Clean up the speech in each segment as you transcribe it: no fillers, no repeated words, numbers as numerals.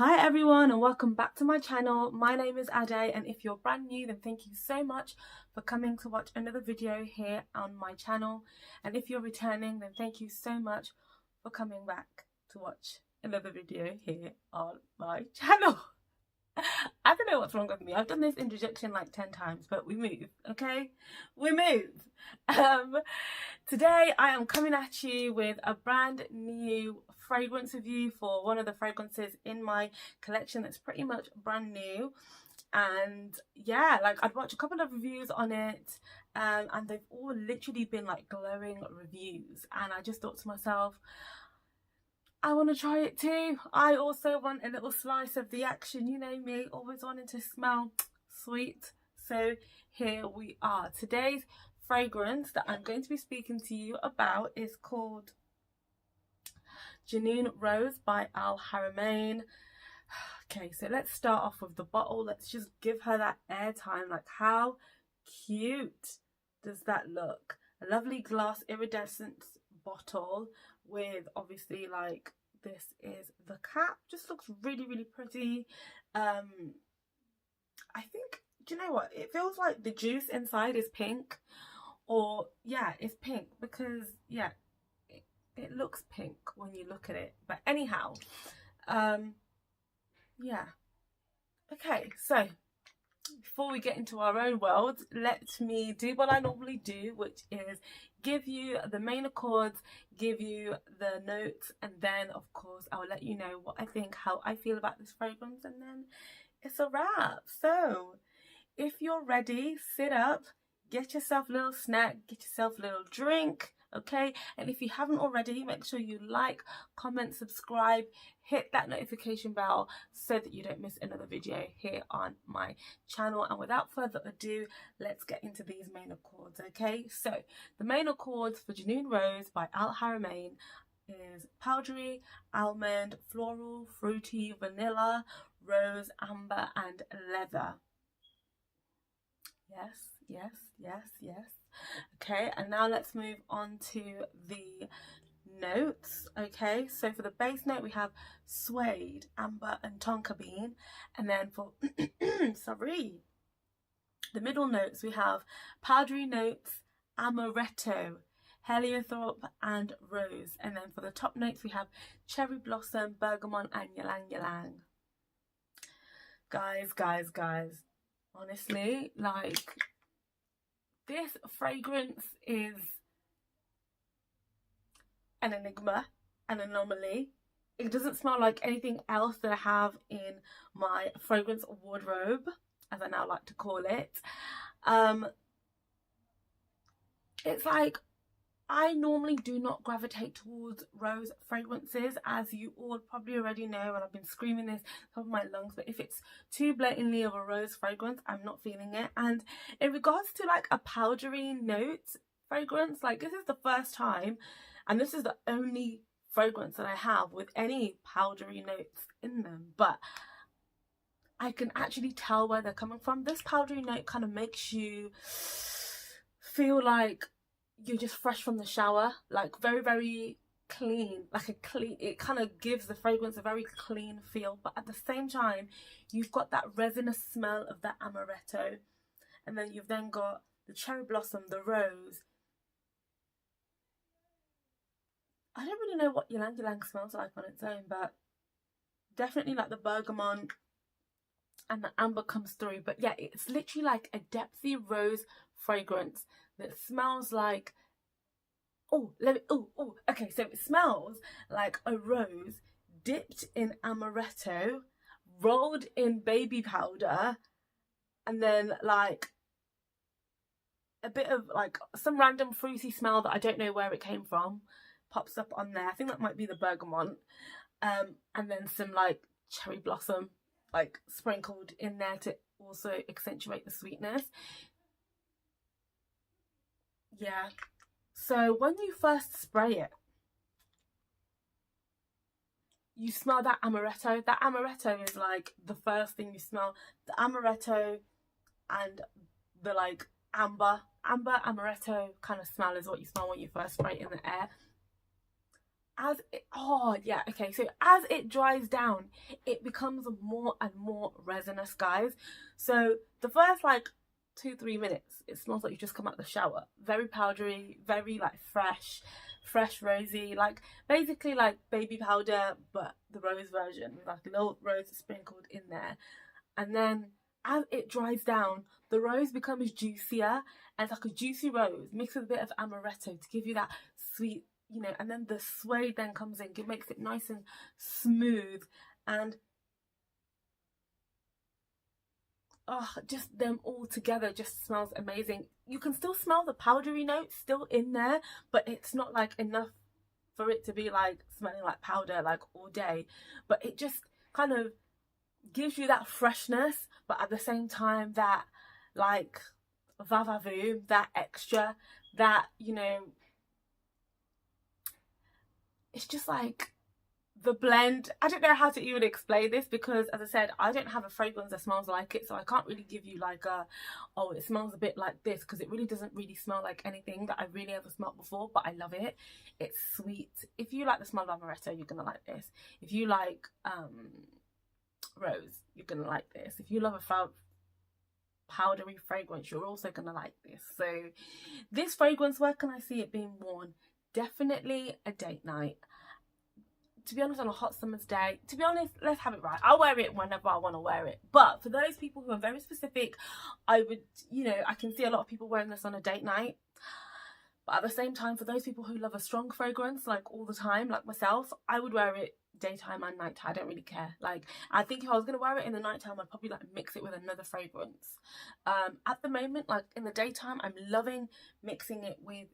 Hi everyone and welcome back to my channel. My name is Ade, and if you're brand new then thank you so much for coming to watch another video here on my channel, and if you're returning then thank you so much for coming back to watch another video here on my channel. I don't know what's wrong with me. I've done this interjection like 10 times, but we move, okay? We move. Today I am coming at you with a brand new fragrance review for one of the fragrances in my collection that's pretty much brand new. And yeah, like I'd watched a couple of reviews on it, and they've all literally been like glowing reviews, and I just thought to myself, I want to try it too. I also want a little slice of the action. You know me, always wanting to smell sweet. So here we are. Today's fragrance that I'm going to be speaking to you about is called Junoon Rose by Haramain. Okay, so let's start off with the bottle. Let's just give her that airtime. Like, how cute does that look? A lovely glass iridescent bottle with obviously like this is the cap. Just looks really pretty. I think, do you know what, it feels like the juice inside is pink, or yeah, it's pink because yeah, it looks pink when you look at it. But anyhow, yeah, okay, so before we get into our own world, let me do what I normally do, which is give you the main accords, give you the notes, and then of course I'll let you know what I think, how I feel about this fragrance, and then it's a wrap. So if you're ready, sit up, get yourself a little snack, get yourself a little drink, okay? And if you haven't already, make sure you like, comment, subscribe, hit that notification bell so that you don't miss another video here on my channel. And without further ado, let's get into these main accords, okay? So the main accords for Junoon Rose by Haramain is powdery, almond, floral, fruity, vanilla, rose, amber, and leather. Yes. Okay, and now let's move on to the notes. Okay, so for the base note we have suede, amber, and tonka bean, and then for sorry, the middle notes we have powdery notes, amaretto, heliothrope, and rose, and then for the top notes we have cherry blossom, bergamot, and ylang ylang. Guys, honestly, like, this fragrance is an enigma, an anomaly. It doesn't smell like anything else that I have in my fragrance wardrobe, as I now like to call it. It's like, I normally do not gravitate towards rose fragrances, as you all probably already know, and I've been screaming this top of my lungs, but if it's too blatantly of a rose fragrance, I'm not feeling it. And in regards to like a powdery note fragrance, like this is the first time, and this is the only fragrance that I have with any powdery notes in them, but I can actually tell where they're coming from. This powdery note kind of makes you feel like you're just fresh from the shower, like very clean, like a clean, it kind of gives the fragrance a very clean feel, but at the same time you've got that resinous smell of that amaretto, and then you've then got the cherry blossom, the rose. I don't really know what ylang ylang smells like on its own, but definitely like the bergamot and the amber comes through. But yeah, it's literally like a depthy rose fragrance that smells like, okay, so it smells like a rose dipped in amaretto, rolled in baby powder, and then like a bit of like some random fruity smell that I don't know where it came from pops up on there. I think that might be the bergamot, and then some like cherry blossom like sprinkled in there to also accentuate the sweetness. Yeah, so when you first spray it, you smell that amaretto. That amaretto is like the first thing you smell. The amaretto and the like amber amaretto kind of smell is what you smell when you first spray it in the air. as it, oh yeah, okay, so as it dries down, it becomes more and more resinous, guys. So the first like 2-3 minutes, it smells like you just come out of the shower. Very powdery, very like fresh rosy, like basically like baby powder, but the rose version with like a little rose sprinkled in there. And then as it dries down, the rose becomes juicier, and it's like a juicy rose mixed with a bit of amaretto to give you that sweet, and then the suede then comes in, it makes it nice and smooth. And oh, just them all together just smells amazing. You can still smell the powdery notes still in there, but it's not like enough for it to be like smelling like powder like all day. But it just kind of gives you that freshness, but at the same time that like va-va-voom, that extra, that it's just like the blend. I don't know how to even explain this, because as I said, I don't have a fragrance that smells like it, so I can't really give you like a, oh, it smells a bit like this, because it really doesn't really smell like anything that I really ever smelled before. But I love it. It's sweet. If you like the smell of amaretto, you're gonna like this. If you like rose, you're gonna like this. If you love a powdery fragrance, you're also gonna like this. So this fragrance, where can I see it being worn? Definitely a date night. To be honest, on a hot summer's day, to be honest, let's have it right, I'll wear it whenever I want to wear it. But for those people who are very specific, I would, I can see a lot of people wearing this on a date night. But at the same time, for those people who love a strong fragrance like all the time, like myself, I would wear it daytime and nighttime. I don't really care. Like, I think if I was going to wear it in the nighttime, I'd probably like mix it with another fragrance. At the moment, like in the daytime, I'm loving mixing it with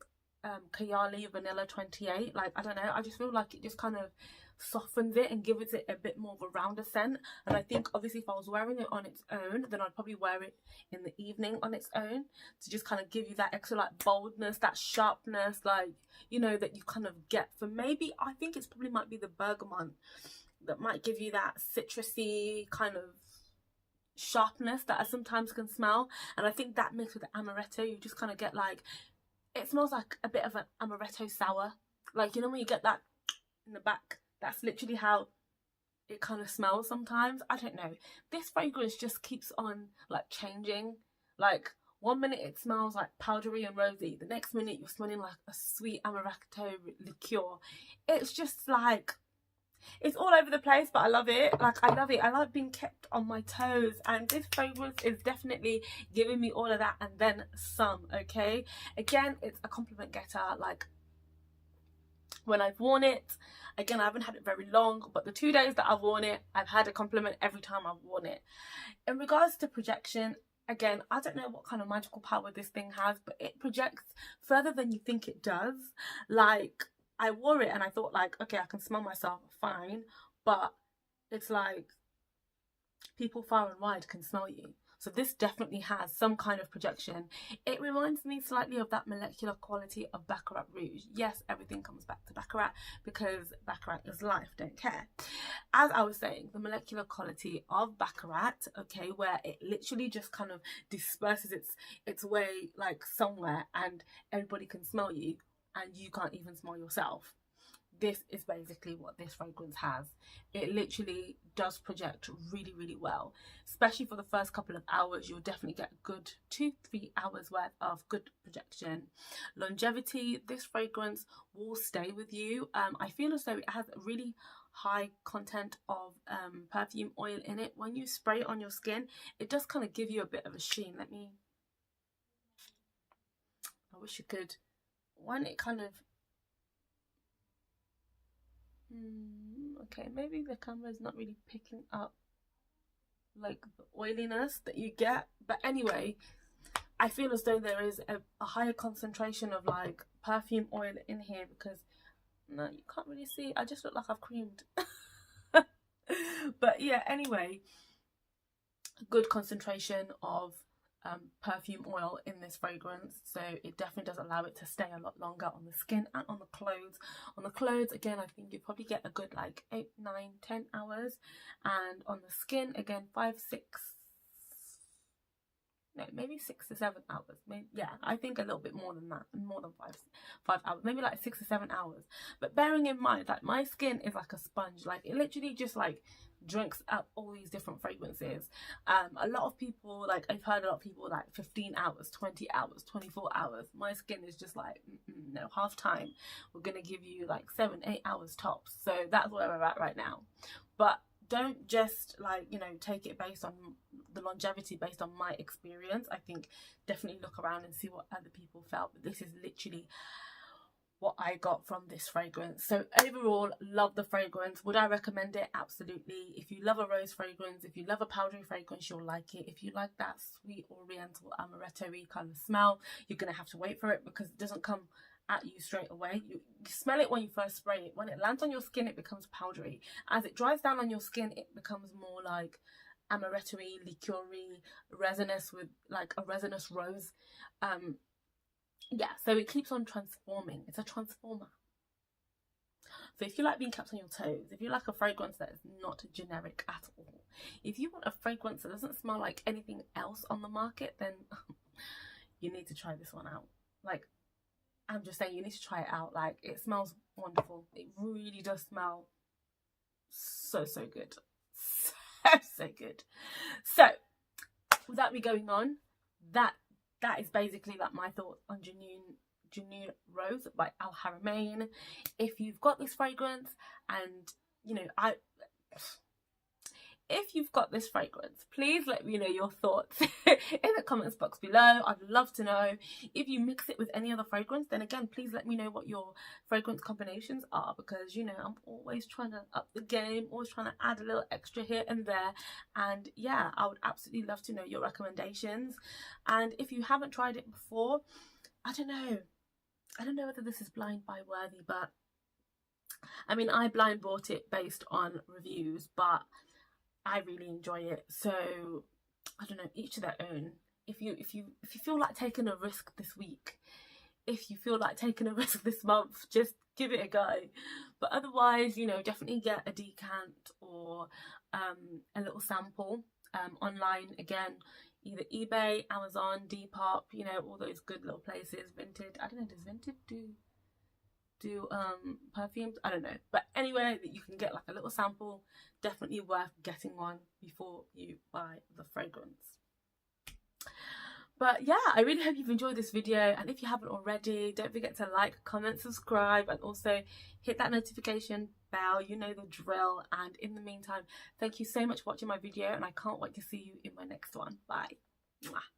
Kayali Vanilla 28. Like, I don't know, I just feel like it just kind of softens it and gives it a bit more of a rounder scent. And I think obviously if I was wearing it on its own, then I'd probably wear it in the evening on its own to just kind of give you that extra like boldness, that sharpness, like, that you kind of get for, maybe I think it's probably might be the bergamot that might give you that citrusy kind of sharpness that I sometimes can smell. And I think that mixed with the amaretto, you just kind of get like, it smells like a bit of an amaretto sour. Like, when you get that in the back, that's literally how it kind of smells sometimes. I don't know. This fragrance just keeps on like changing. Like, one minute it smells like powdery and rosy. The next minute you're smelling like a sweet amaretto liqueur. It's just like, it's all over the place, but I love it. Like, I love it. I like being kept on my toes, and this fragrance is definitely giving me all of that and then some. Okay, again, it's a compliment getter. Like, when I've worn it, again, I haven't had it very long, but the 2 days that I've worn it, I've had a compliment every time I've worn it. In regards to projection, again, I don't know what kind of magical power this thing has, but it projects further than you think it does. Like, I wore it and I thought like, okay, I can smell myself fine, but it's like people far and wide can smell you. So this definitely has some kind of projection. It reminds me slightly of that molecular quality of Baccarat Rouge. Yes, everything comes back to Baccarat because Baccarat is life, don't care. As I was saying, the molecular quality of Baccarat, okay, where it literally just kind of disperses its way like somewhere and everybody can smell you and you can't even smell yourself. This is basically what this fragrance has. It literally does project really, really well, especially for the first couple of hours. You'll definitely get a good 2-3 hours worth of good projection. Longevity, this fragrance will stay with you. I feel as though it has a really high content of perfume oil in it. When you spray it on your skin, it does kind of give you a bit of a sheen. I wish you could, when it kind of, okay, maybe the camera is not really picking up like the oiliness that you get, but anyway, I feel as though there is a higher concentration of like perfume oil in here, because no, you can't really see, I just look like I've creamed. But yeah, anyway, good concentration of perfume oil in this fragrance, so it definitely does allow it to stay a lot longer on the skin and on the clothes. On the clothes, again, I think you probably get a good like 8, 9, 10 hours, and on the skin, again, 5, 6, no, maybe 6 to 7 hours. Maybe, yeah, I think a little bit more than that, more than 5 hours, maybe like 6 to 7 hours. But bearing in mind that my skin is like a sponge, like it literally just like drinks up all these different fragrances. A lot of people, like I've heard a lot of people like 15 hours, 20 hours, 24 hours. My skin is just like, no, half time. We're gonna give you like 7-8 hours tops. So that's where we're at right now. But don't just like, you know, take it based on the longevity based on my experience. I think definitely look around and see what other people felt. But this is literally what I got from this fragrance. So overall, love the fragrance. Would I recommend it? Absolutely. If you love a rose fragrance, if you love a powdery fragrance, you'll like it. If you like that sweet oriental amaretto-y kind of smell, you're gonna have to wait for it because it doesn't come at you straight away. You smell it when you first spray it. When it lands on your skin, it becomes powdery. As it dries down on your skin, it becomes more like amaretto-y, liqueur-y, resinous, with like a resinous rose. Yeah, so it keeps on transforming. It's a transformer. So if you like being kept on your toes, if you like a fragrance that is not generic at all, if you want a fragrance that doesn't smell like anything else on the market, then you need to try this one out. Like, I'm just saying, you need to try it out. Like, it smells wonderful. It really does smell so good. So good. So without me going on, that is basically like my thoughts on Junoon Rose by Haramain. If you've got this fragrance and, you know, if you've got this fragrance, please let me know your thoughts in the comments box below. I'd love to know. If you mix it with any other fragrance, then again, please let me know what your fragrance combinations are, because, you know, I'm always trying to up the game, always trying to add a little extra here and there. And yeah, I would absolutely love to know your recommendations. And if you haven't tried it before, I don't know whether this is blind buy worthy, but I mean, I blind bought it based on reviews, but I really enjoy it. So I don't know, each to their own. If you feel like taking a risk this week, if you feel like taking a risk this month, just give it a go. But otherwise, you know, definitely get a decant or a little sample online. Again, either eBay, Amazon, Depop, you know, all those good little places. Vinted, I don't know, does Vinted do perfumes? I don't know, but anyway, that you can get like a little sample. Definitely worth getting one before you buy the fragrance. But yeah, I really hope you've enjoyed this video, and if you haven't already, don't forget to like, comment, subscribe, and also hit that notification bell. You know the drill. And in the meantime, thank you so much for watching my video, and I can't wait to see you in my next one. Bye. Mwah.